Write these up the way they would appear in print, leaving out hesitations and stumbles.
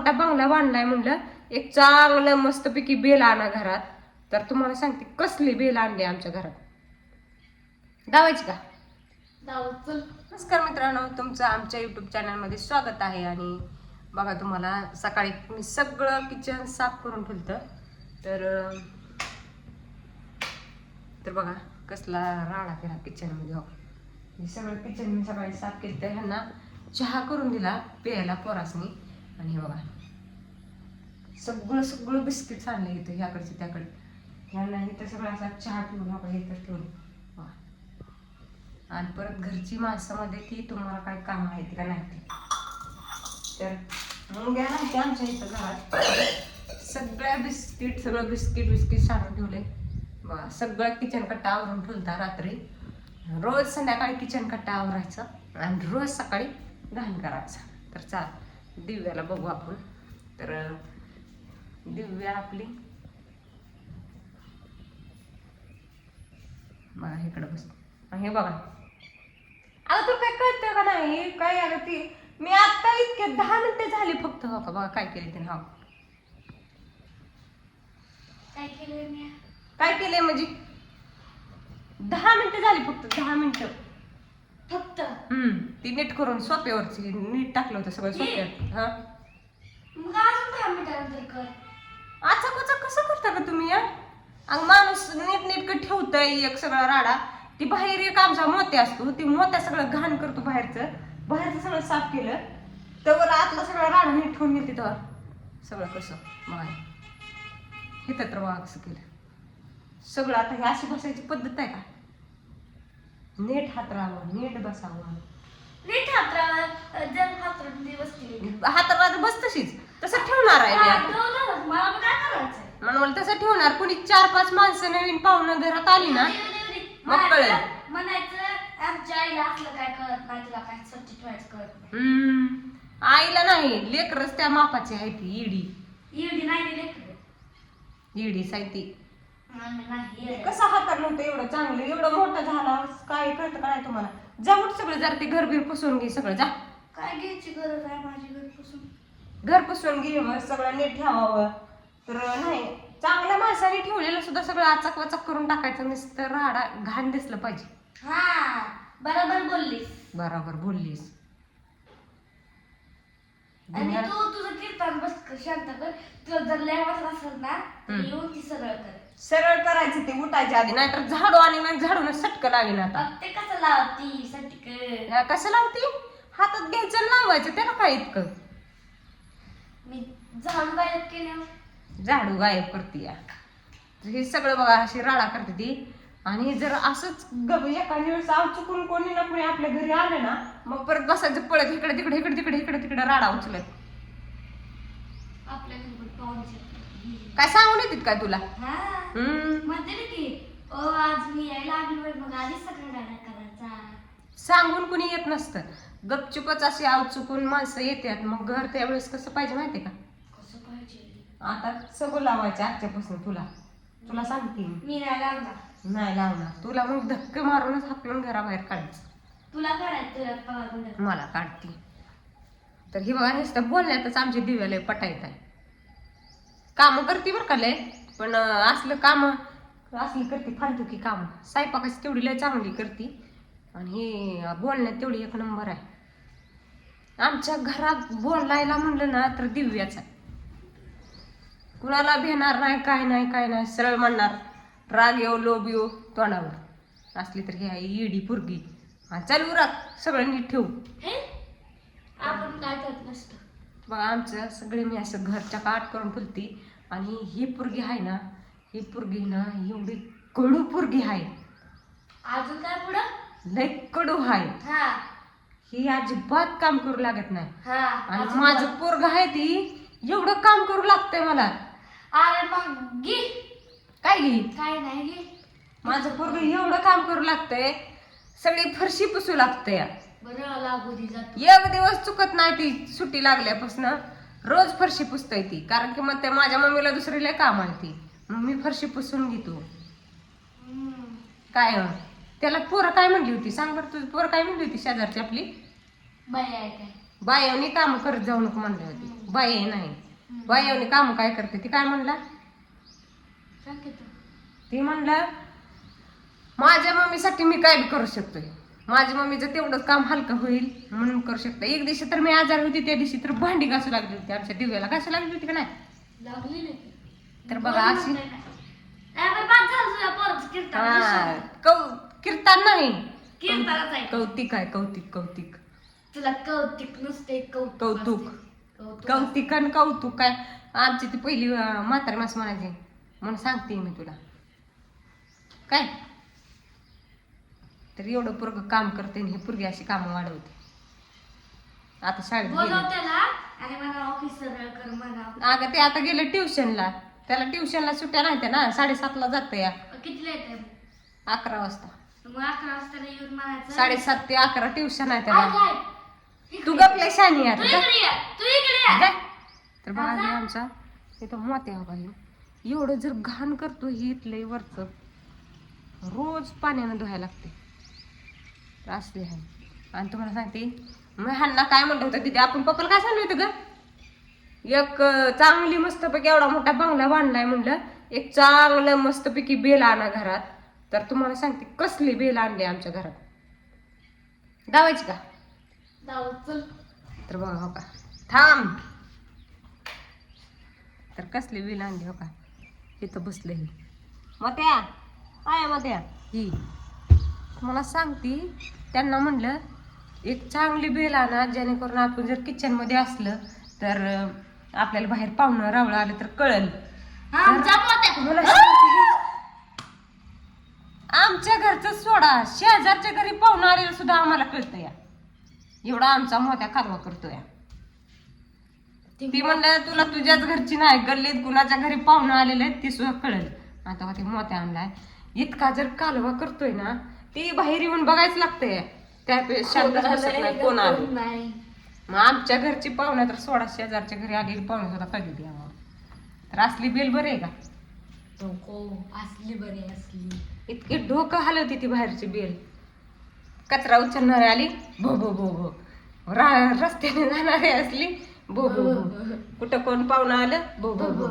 मोठा बंगला बांधलाय म्हणलं एक चांगलं मस्तपैकी बेल आणा घरात. तर तुम्हाला सांगते कसली बेल आणली आमच्या घरात. दावायची का? नमस्कार मित्रांनो, तुमचं आमच्या युट्यूब चॅनलमध्ये स्वागत आहे. आणि बघा, तुम्हाला सकाळी मी सगळं किचन साफ करून ठेवलं. तर बघा कसला राडा केला किचनमध्ये. हो, हे सगळं किचन मी सकाळी साफ केलं. तर ह्यांना चहा करून दिला प्यायला पोरासनी. आणि हे बघा सगळं बिस्किट आणलं इथं ह्याकडचे त्याकडे. ह्यांना इथं सगळं असा चहा ठेवून आपण इथं ठेवून. आणि परत घरची माणसामध्ये ती तुम्हाला काय काम आहे का नाही ते. तर मुंग्या नाही आमच्या इथं घरात सगळ्या सगळं बिस्किट सारून ठेवले. बघा सगळं किचन कट्टा आवरून ठेवता रात्री. रोज संध्याकाळी किचन कट्टा आवरायचं आणि रोज सकाळी घाण करायचं. तर चाल दिव्याला बघू आपण. तर दिव्या आपली बघा इकडं बस. हे बघा, अगं तुला काय कळतं का नाही काय? अगं ती मी आता इतके 10 मिनिटं झाली फक्त. हो का, बघा काय केले तिने. हो काय केलंय म्हणजे 10 मिनिटं झाली फक्त. 10 मिनिटं फक्त. ती नीट करून सोप्यावरची नीट टाकलं होतं सगळं सोप्यावर. हा मग अजून 10 मिनिटानंतर कर. आचा कसं करता का तुम्ही? अगं माणूस नीट ठेवतंय एक सगळा राडा. ती बाहेर एक आमचा मोत्या असतो, ती मोत्या सगळं घाण करतो. बाहेरचं सगळं साफ केलं तर आतला सगळा राडा नीट ठेवून येते. तर सगळं कसं बघा हे तर बघा कसं केलं सगळं. आता ही अशी बसायची पद्धत आहे का? नीट हात राहावं, नीट बसावं. नीट हातरावर जर हातरून बसते हाताला बस तशीच तसं ठेवणार आहे मी आता. मला पण काय करायचंय म्हणून तसं ठेवणार. कोणी 4-5 माणसं नवीन पाहुणं घरात आली ना मग कळेल. म्हणायचं आमच्या आईला असलं काय कळत नाही, तुला काय स्वच्छ ठेवायचं कळत नाही. आईला नाही, लेकरच त्या मापाची आहे. ती एवढी नाही इडी साहिती. नाही कसं हाताळलं होतं एवढं चांगलं, एवढं मोठं झाला काय कळतं का नाही तुम्हाला? जाऊन सगळं जरा ते घर पुसून घे सगळं. जा काय घ्यायची गरज आहे माझी घर पुसून? घर पुसून घे, मग सगळं नीट ठेवावं. तर नाही, चांगल्या माणसाने ठेवलेलं सुद्धा सगळं आचक वाचक करून टाकायचं. नुसतं राडा घाण दिसलं पाहिजे. हा बरोबर बोललीस. बरोबर बोललीस. आणि तू तुझं कीर्तन बस शांत कर. तुला जर लय वाटत असेल ना तर येऊन ती सरळ कर. सरळ करायचं ते उठायच्या आधी, नाहीतर झाडू आणि मग झाडून सटकं लावीन. आता ते कसं लावती सटक? कसं लावती? हातात घ्यायचं आणि लावायचं, त्याला काय इतकं? मी झाडू गायब केल्यावर झाडू गायब करते. हे सगळं बघा अशी राडा करते ती. आणि जर असंच एखाद्या वेळेस चुकून कोणी ना कोणी आपल्या घरी आलं ना मग परत बसायचं पळत इकडे तिकडे राडा उचलत. आपल्या घरी पाहुणे काय सांगून येतात काय तुला? म्हणते ना की ओ आज मी यायला लागलोय, मग आधीच सगळं राडा करायचा. सांगून कुणी येत नसतं, गपचुपच अशी चुकून माणसं येतात. मग घर त्यावेळेस कसं पाहिजे माहितीये का? कसं पाहिजे? आता सगळं लावायचं आजच्यापासून. तुला सांगते मी नाही लावणार. नाही लावणार तुला. मग धक्के मारूनच हाकलून घराबाहेर काढायचं. तुला काढायचं मला काढते. तर ही बघा नुसतं बोलण्यातच आमची दिव्याला पटायत आहे. कामं करते बरं का लय, पण असली करते फालतू की काम. स्वयंपाकाची तेवढी लय चांगली करते आणि ही बोलण्यात तेवढी एक नंबर आहे. आमच्या घरात बोलायला म्हणलं ना तर दिव्याच आहे. कुणाला भेणार नाही, काय नाही सरळ म्हणणार. राग येऊ लोभ येऊ तोंडावर असली तर ही आहे इडी पुरगी. चालू राग सगळं नीट ठेवू. आपण काय करत नसतो बघा आमचं सगळे मी असं घरच्या काट करून ठेवते. आणि ही पुरगी आहे ना, ही पुरगी ना एवढी कडू पुरगी आहे. अजून काय पुढं? लय कडू आहे. ही अजिबात काम करू लागत नाही. आणि माझं पोरग आहे ती एवढं काम करू लागतंय मला. अरे मग घे काय घे? काय नाही घे. माझं पोरग एवढं काम करू लागतंय, सगळी फरशी पुसू लागतंय. बरं लागू दे जात. एक दिवस चुकत नाही ती सुट्टी लागल्यापासून. रोज फरशी पुसताय ती. कारण की मग ते माझ्या मम्मीला दुसरीला काम आहे ती. मग मी फरशी पुसून घेतो. काय त्याला पोरं काय म्हणली होती सांग बरं? तुझी पोरं काय म्हणली होती शेजारची आपली? बाई आहे काय? बायानी काम करत जाऊ नको म्हणली होती. बाई नाही बाई काम काय करते ती काय म्हणला सांग की तू. ती म्हणलं माझ्या मम्मीसाठी मी काय बी करू शकतोय माझ्या मम्मीचं तेवढं काम हलकं होईल म्हणून करू शकतो एक दिवशी तर मी आजार होती त्या दिवशी तर भांडी घासू लागली होती आमच्या दिव्याला घासू लागली होती का नाही लागली नाही. तर बघा अशी नाही, बरं, बाद झालं तुझ्या पोराचं कीर्तन. हा, कीर्तन नाही कीर्तनाचं आहे. कौतिक आहे कौतिक कौतिक तुला कौतिक नुसते कौतुक कौतुक कौतिक आणि कौतुक काय आमची ती पहिली म्हातारी मास म्हणायची म्हणून सांगते मी तुला काय तर एवढं पोरग काम करते आणि ही पोरगी अशी कामं वाढवते आता शाळेत बोलव गेली त्याला आणि मला ऑफिसर कर म्हणा. अगं ते आता गेलं ट्युशनला त्याला ट्युशनला सुट्ट्या नाही ना 7:30ला जाते या कितीला येते 11 वाजता मग 11 वाजता येऊन म्हणायचं 7:30 ते 11 ट्युशन आहे काय त्याला काय? तू गपले शानी तू आता इकडे ये, तू इकडे ये. जा. तर बघा हे आमचा इथं मोत्या हो काही एवढं जर घाण करतो हे इथलंय वरचं रोज पाण्यानं धुवायला लागते तर असले आहे आणि तुम्हाला सांगते मी ह्यांना काय म्हणलं होतं तिथे आपण पप्पाला काय सांगलं होतं ग एक चांगली मस्तपैकी एवढा मोठा बंगला बांधलाय म्हणलं एक चांगलं मस्तपैकी बेल आणा घरात तर तुम्हाला सांगते कसली बेल आणली आमच्या घरात दावायची का जाऊ चल. तर बघा हो का थांब तर कसली बेल आणली हो का इथं बसलं ही मोत्या आहे मोत्या ही मला सांगती त्यांना म्हणलं एक चांगली बेल आणा जेणेकरून आपण जर किचनमध्ये असलं तर आपल्याला बाहेर पाहुणं रावळं आलं तर कळल आमच्या मोत्या. मला सांगते, आमच्या घरचं सोडा शेजारच्या घरी पाहुणं आलेलं सुद्धा आम्हाला कळतं या एवढा आमचा मोठ्या कारवा करतोय ती म्हणलं तुला तुझ्याच घरची नाही गल्लीत कुणाच्या घरी पाहुणं आलेलं आहे ती सुद्धा कळल आता ते मोत्या आणलाय इतका जर कालवा करतोय ना ती बाहेर येऊन बघायच लागतंय त्यापेक्षा शांत बसत नाही कोण आलं नाही. मग आमच्या घरची पाहुणं तर सोडा शेजारच्या घरी आलेली पाहुणं सुद्धा कळली ती आम्हाला तर असली बेल बरी आहे का नको असली बरी असली. इतकी डोकं हलवती ती बाहेरची बेल कचरा उचलणारी आली भो भो भो भो रस्त्याने जाणारी असली भो भो भो कुठं कोण पाहुणं आलं भो भो भो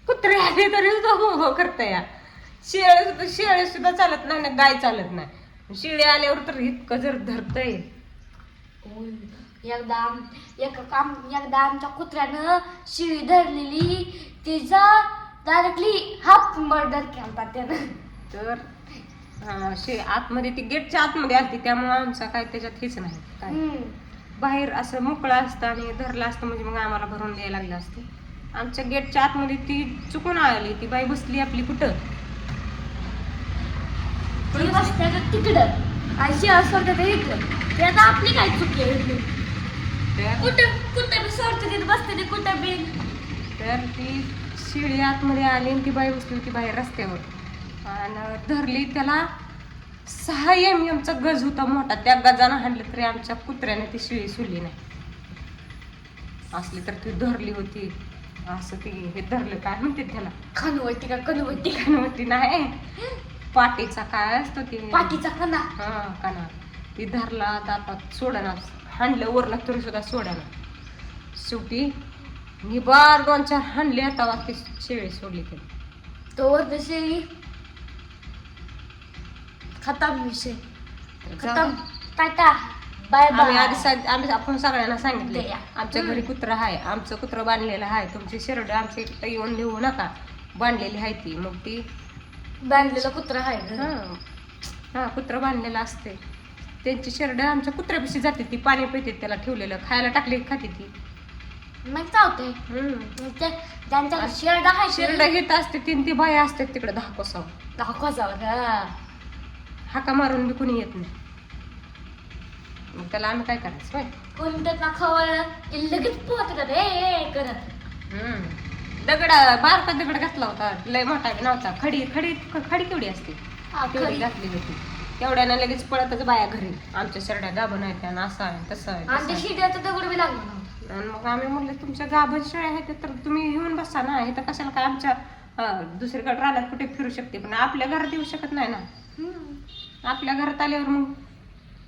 कुत्रे आले तरी सुद्धा भो भो करता या शेळे सुद्धा चालत नाही ना गाय चालत नाही शिळे आल्यावर तर इतकं जर धरतय एकदा आमच्या कुत्र्यानं शिळी धरलेली तिचा डायरेक्टली हाफ मर्डर केला त्यानं तर आतमध्ये ती गेटच्या आतमध्ये आलती त्यामुळे आमचा काय त्याच्यात हेच नाही काय बाहेर असं मोकळं असतं आणि धरलं असतं म्हणजे मग आम्हाला भरून द्यायला लागलं असतं आमच्या गेटच्या आतमध्ये ती चुकून आली ती बाई बसली आपली कुठं ती बसते का तिकडं अशी असं ते इकडं ते आता आपली काय चुकी आहे तर कुठं बी सोडते तिथे बसते ते कुठं बी तर ती शिळी आतमध्ये आली आणि ती बाई बसली होती बाहेर रस्त्यावर आणि धरली त्याला 6 MM चा गज होता मोठा त्या गजानं हाणलं तरी आमच्या कुत्र्याने ती शिळी सुली नाही असली तर ती धरली होती असं ती हे धरलं काय म्हणते त्याला खनवटी का कनवटी कानवटी नाही पाटीचा काय असतो ती पाठीचा कणा हा काना ती धरला दातात सोडना हाणलं वरला तरी सुद्धा सोडना शेवटी निबार 2-4 हाणले आता ती शेळी सोडली त्याने तो जशी खतम विषय खतम टाटा बाय आम्ही बाय आधी आम्ही आपण सगळ्यांना सांगितले द्या. आमच्या घरी कुत्रा आहे आमचं कुत्रं बांधलेलं आहे तुमची शिरड आमच्या इकडे येऊन लिहू नका बांधलेली आहे ती मग ती बांधलेलं कुत्रा आहे हा कुत्रं बांधलेलं असते त्यांची शिरड आमच्या कुत्र्यापाशी जाते ती पाणी पिते त्याला ठेवलेलं खायला टाकले खाते ती मग चावते त्यांच्या शेरडा आहे शिरड घेत असते 3 ती बाया असते तिकडे 10 कोसावर दाखवा हाका मारून बी कुणी येत नाही मग त्याला आम्ही काय करायचं होय कोणी त्यांना खवळ लगेच पोहत करत दगड बारका दगड घातला होता लय मोठा बी नव्हता खडी केवढी असते तेवढी घातली होती तेवढ्यानं लगेच पळतच बाया घरी आमच्या शरड्या गाभण आहेत त्यानं असं आहे तसं आहे आणि ते शिड्याचं दगड बी लागलं आणि मग आम्ही म्हणलं तुमच्या गाभण शेळ्या आहेत तर तुम्ही येऊन बसा ना इथं कशाला काय आमच्या दुसरीकडे राहण्यात कुठे फिरू शकते पण आपल्या घरात येऊ शकत नाही ना आपल्या घरात आल्यावर मग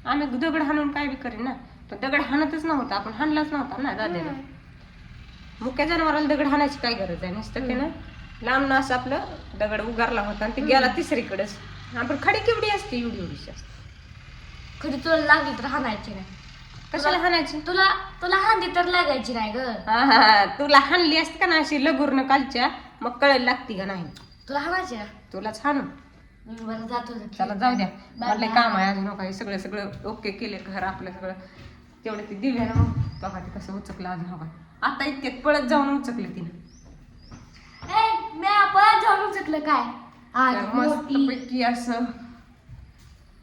आम्ही दगड हाणून काय बी करेन ना पण दगड हाणतच नव्हता आपण हाणलाच नव्हता ना दाद्याला मुक्या जनावराला दगड हाणायची काय गरज आहे नुसतं ते ना लांब असं आपलं दगड उगारला होता आणि ते गेला तिसरीकडेच. आपण खडी केवढी असते एवढी एवढीशी असते. कधी तुला लागली तर हाणायची नाही. कशाला हाणायची? तुला तुला हांदी तर लागायची नाही ग. हा तुला हाणली असते का ना अशी लगुरण कालच्या मग कळायला लागती का नाही. तुला हाणायची ना. तुलाच हाणू. मी बरं जातो. चला जाऊ द्या बाय मला बाय. काम आहे अजून काही सगळं सगळं ओके केले घर आपलं सगळं तेवढं ते दिव्या ना मग बघा ते कसं उचकलं अजून हो आता इतक्यात पळत जाऊन उचकलं तिनं. मी आपण जाऊन चुकलं काय आज तर मोठी. मस्तपैकी असं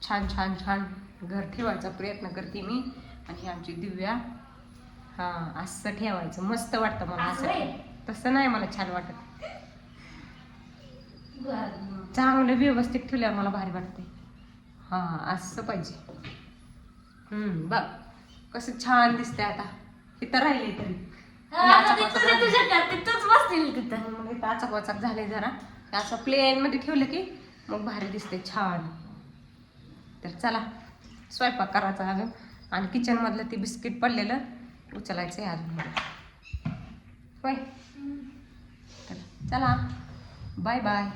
छान छान छान घर ठेवायचा प्रयत्न करते मी आणि ही आमची दिव्या हा असं ठेवायचं मस्त वाटतं मला असं असं. व्हय? तसं नाही मला छान वाटत. बरं. चांगलं व्यवस्थित ठेवल्यावर मला भारी वाटते. हा असं पाहिजे. बघ कसं छान दिसतंय आता इथं राहिले तरी आता ते तुझ्या घरात तिथंच बसतील तिथं. मग इथं आचाक वाचाक झाले जरा असं प्लेन मध्ये ठेवलं की मग भारी दिसते छान. तर चला स्वयंपाक करायचा अजून आणि किचन मधलं ते बिस्किट पडलेलं उचलायचं आहे अजून मला होय. तर चला बाय बाय.